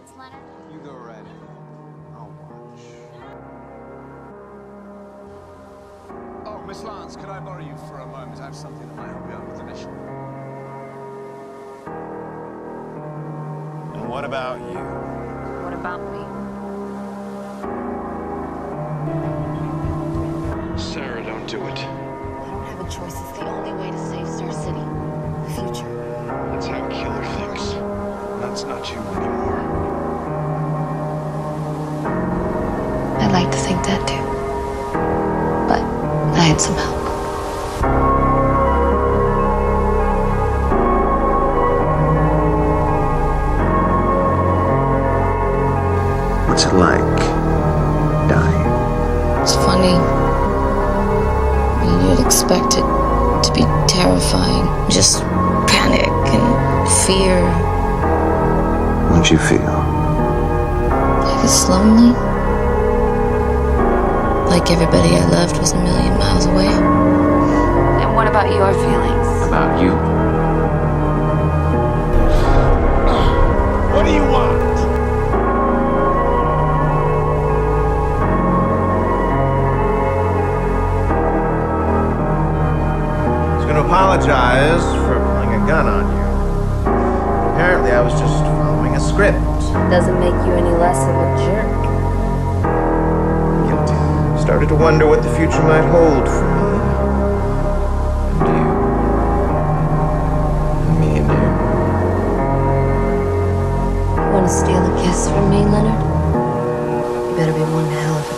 chance, Leonard? You go right in. I'll watch. Oh, Miss Lance, could I borrow you for a moment? I have something that might help you out with the mission. And what about you? What about me? Sara, don't do it. I don't have a choice. It's the only way to save Star City. The future. That's how a killer thinks. That's not you anymore. I'd like to think that too. But I had some help. What's it like, dying? It's funny. I mean, you'd expect it to be terrifying. Just panic and fear. What'd you feel? I was lonely. Like everybody I loved was a million miles away. And what about your feelings? About you. What do you want? I was going to apologize for pulling a gun on you. Apparently, I was just following a script. Doesn't make you any less of a jerk. Guilty. Started to wonder what the future might hold for me. And you. And me and you. Want to steal a kiss from me, Leonard? You better be one hell of a